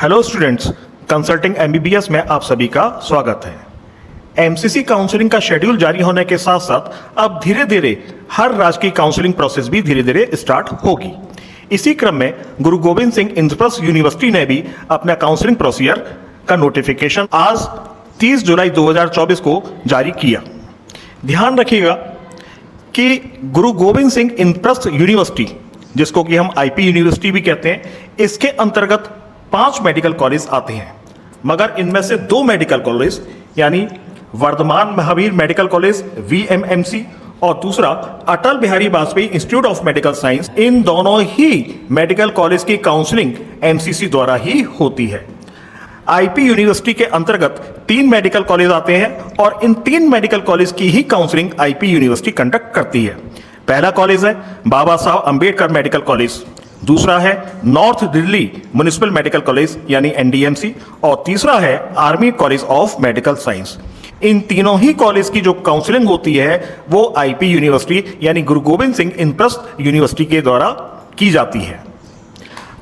Hello students, consulting MBBS में आप सभी का स्वागत है। एमसीसी काउंसलिंग का शेड्यूल जारी होने के साथ साथ अब धीरे धीरे हर राज्य की काउंसलिंग प्रोसेस भी धीरे धीरे स्टार्ट होगी। इसी क्रम में गुरु गोविंद सिंह इंद्रप्रस्थ यूनिवर्सिटी ने भी अपना काउंसलिंग प्रोसीजर का नोटिफिकेशन आज 30 जुलाई 2024 को जारी किया। ध्यान रखिएगा कि गुरु गोविंद सिंह इंद्रप्रस्थ यूनिवर्सिटी, जिसको कि हम आईपी यूनिवर्सिटी भी कहते हैं, इसके अंतर्गत 5 मेडिकल कॉलेज आते हैं, मगर इनमें से 2 मेडिकल कॉलेज यानी Vardhman Mahavir Medical College VMMC और दूसरा Atal Bihari Vajpayee Institute of Medical Science, इन दोनों ही मेडिकल कॉलेज की काउंसलिंग एमसीसी द्वारा ही होती है। आईपी यूनिवर्सिटी के अंतर्गत 3 मेडिकल कॉलेज आते हैं और इन 3 मेडिकल कॉलेज की ही काउंसलिंग आईपी यूनिवर्सिटी कंडक्ट करती है। पहला कॉलेज है बाबा साहब अंबेडकर मेडिकल कॉलेज, दूसरा है North Delhi Municipal Medical college यानी NDMC और तीसरा है Army College of Medical Science. इन तीनों ही कॉलेज की जो काउंसलिंग होती है वो आईपी यूनिवर्सिटी यानी गुरु गोविंद सिंह इंद्रप्रस्थ यूनिवर्सिटी के द्वारा की जाती है।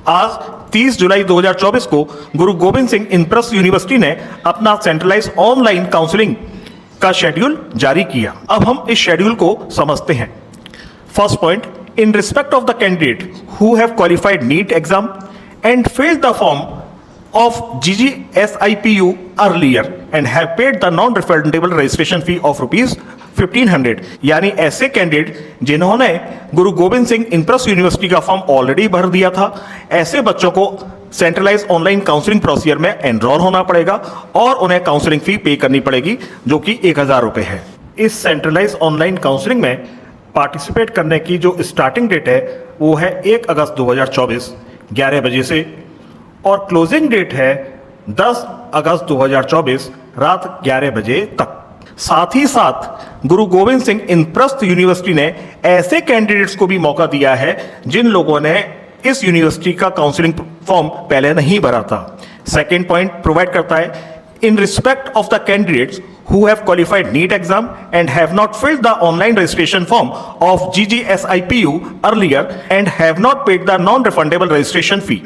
आज 30 जुलाई 2024 को गुरु गोविंद सिंह इंद्रप्रस्थ यूनिवर्सिटी ने अपना सेंट्रलाइज ऑनलाइन काउंसलिंग का शेड्यूल जारी किया। अब हम इस शेड्यूल को समझते हैं। First point, in respect of the candidate who have qualified NEET exam and filled the form of GGSIPU earlier and have paid the non-refundable registration fee of rupees 1500, यानी ऐसे कैंडिडेट जिन्होंने गुरु गोविंद सिंह इंद्रप्रस्थ यूनिवर्सिटी का form already भर दिया था, ऐसे बच्चों को सेंट्रलाइज ऑनलाइन काउंसलिंग प्रोसीजर में एनरोल होना पड़ेगा और उन्हें काउंसलिंग फी पे करनी पड़ेगी जो कि 1000 रुपये है। इस सेंट्रलाइज ऑनलाइन काउंसलिंग में पार्टिसिपेट करने की जो स्टार्टिंग डेट है वो है 1 अगस्त 2024 11 बजे से और क्लोजिंग डेट है 10 अगस्त 2024 रात 11 बजे तक। साथ ही साथ गुरु गोविंद सिंह इंद्रप्रस्थ यूनिवर्सिटी ने ऐसे कैंडिडेट्स को भी मौका दिया है जिन लोगों ने इस यूनिवर्सिटी का काउंसलिंग फॉर्म पहले नहीं भरा था। सेकेंड पॉइंट प्रोवाइड करता है, in respect of the candidates who have qualified NEET exam and have not filled the online registration form of GGSIPU earlier and have not paid the non-refundable registration fee.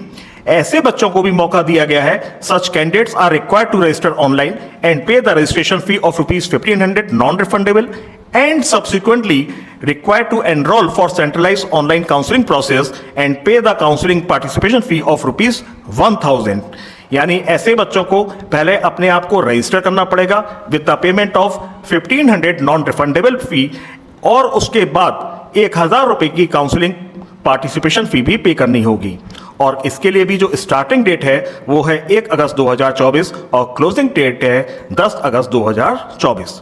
ऐसे बच्चों को भी मौका दिया गया है। Such candidates are required to register online and pay the registration fee of rupees 1500 non-refundable and subsequently required to enroll for centralized online counseling process and pay the counseling participation fee of rupees 1000. यानी ऐसे बच्चों को पहले अपने आप को register करना पड़ेगा with the payment of 1500 non refundable fee और उसके बाद 1000 रुपए की काउंसलिंग पार्टिसिपेशन फी भी पे करनी होगी। और इसके लिए भी जो स्टार्टिंग डेट है वो है 1 अगस्त 2024 और क्लोजिंग डेट है 10 अगस्त 2024।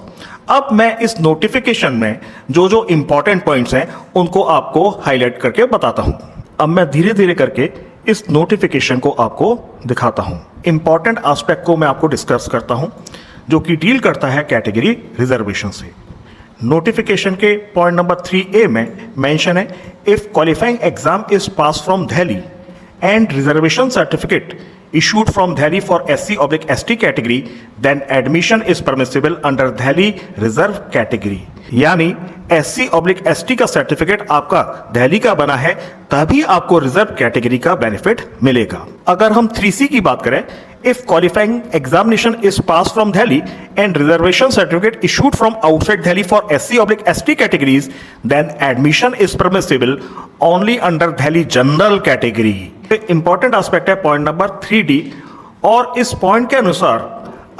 अब मैं इस नोटिफिकेशन में जो जो इंपॉर्टेंट पॉइंट्स हैं उनको आपको हाईलाइट करके बताता हूं। अब मैं धीरे धीरे करके इस नोटिफिकेशन को आपको दिखाता हूं। इंपॉर्टेंट एस्पेक्ट को मैं आपको डिस्कस करता हूं जो कि डील करता है कैटेगरी रिजर्वेशन से। नोटिफिकेशन के पॉइंट नंबर 3A में मेंशन है, if qualifying exam is pass from Delhi and reservation certificate issued from Delhi for SC/ST category, then admission is permissible under Delhi Reserve category। यानी SC/ST का certificate आपका दिल्ली का बना है तभी आपको रिजर्व कैटेगरी का बेनिफिट मिलेगा। अगर हम 3C की बात करें, if qualifying examination is pass from Delhi and reservation certificate issued from outside Delhi for SC/ST categories, then admission is permissible only under Delhi general category. Important aspect है पॉइंट नंबर 3D और इस पॉइंट के अनुसार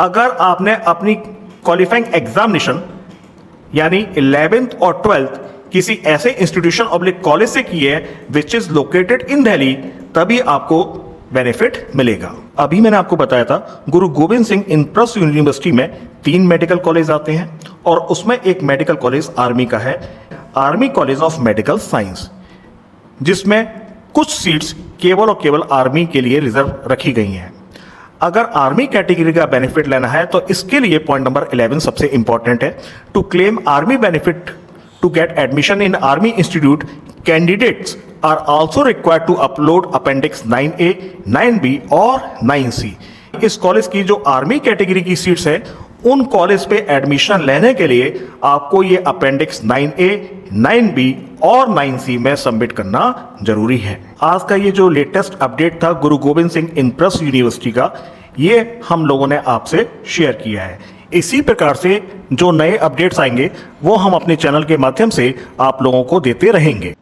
अगर आपने अपनी क्वालिफाइंग एग्जामिनेशन यानी 11th और 12th किसी ऐसे इंस्टीट्यूशन ऑब्लिक कॉलेज से की है which is located in Delhi, तभी आपको बेनिफिट मिलेगा। अभी मैंने आपको बताया था गुरु गोविंद सिंह इंद्रप्रस्थ यूनिवर्सिटी में 3 मेडिकल कॉलेज आते हैं और उसमें एक मेडिकल कॉलेज आर्मी का है, Army College of Medical science, जिसमें कुछ सीट्स केवल और केवल आर्मी के लिए रिजर्व रखी गई हैं। अगर आर्मी कैटेगरी का बेनिफिट लेना है तो इसके लिए पॉइंट नंबर 11 सबसे इंपॉर्टेंट है। To claim army benefit to get admission in army institute, candidates are also required to upload appendix 9A, 9B और 9C। इस कॉलेज की जो आर्मी कैटेगरी की सीट्स है उन कॉलेज पे एडमिशन लेने के लिए आपको ये अपेंडिक्स 9A, 9B और 9C में सबमिट करना जरूरी है। आज का ये जो लेटेस्ट अपडेट था गुरु गोविंद सिंह इंद्रप्रस्थ यूनिवर्सिटी का, ये हम लोगों ने आपसे शेयर किया है। इसी प्रकार से जो नए अपडेट्स आएंगे वो हम अपने चैनल के माध्यम से आप लोगों को देते रहेंगे।